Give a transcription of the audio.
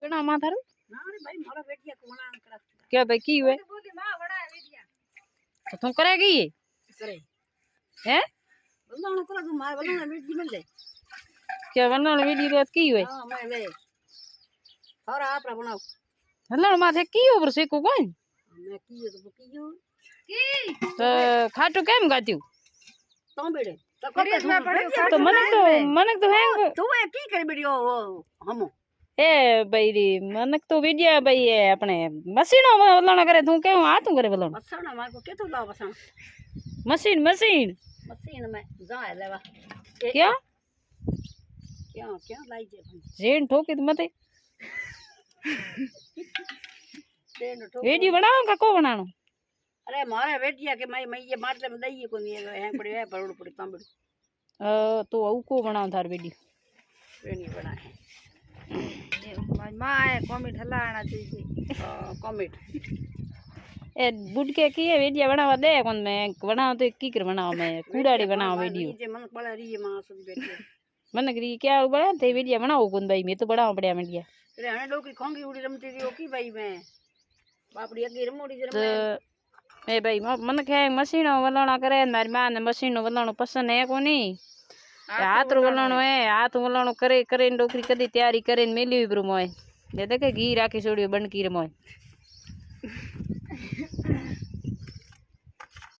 कणा मा थारू ना रे भाई मारा बेटिया को वणा करा क्या भाई की हुए बोली मां वड़ा बेटिया तो तुम करेगी ये करे हैं बनाना करा तू मार बनाना बेटी मिल जाए क्या बनाने वीडियो तो की हुए हां मैं ले थारा आपरा बनाओ हल्ला माथे की ऊपर से को कोई मैं की तो की तो खाटू केम गात्યું तो बेड़े तो कपे तो मनक तो है तू ए की कर बेडियो हम ए भाई री मनक तो वीडियो भाई है अपने मशीनो वलण करे तू के हाथ करे वलण मसण मार को केतो लाव मसण मशीन मशीन मशीन में जा लेवा क्या क्या क्या लाई जे जेन ठोकी तो मते तेन ठोक वीडियो बनाओ का को बनानो अरे मारे बेटिया के मैं ये माटले में दई को नहीं है पड़े है परोड़ पड़ी तांबड़ तो औ को बनाओ थार वीडियो नहीं बनाए मां है कॉमेट हलाना चाहिए कॉमेट ए बुडके की है वीडियो बनावा दे कोन मैं बनाओ तो की कर बनाओ मैं कूड़ाड़ी बनाओ वीडियो जे मन बड़ा री मां सुन बेटी मन करी क्या बड़ा ते वीडियो बनाओ कोन भाई मैं तो बनाओ बढ़िया वीडियो अरे हने लोग की खोंगी उड़ी रमती रही की भाई मैं बापड़ी अगे रमोड़ी तो रम ए भाई मन के मशीनो वलणा करे मारी मां ने मशीनो वलणो पसंद है कोनी हाथ वलणो है हाथ वलणो करे करे डोकरी कदी तैयारी करे मेली ब्रो मोय ये देखे घी राखी छोड़ियो बनकी रे मोय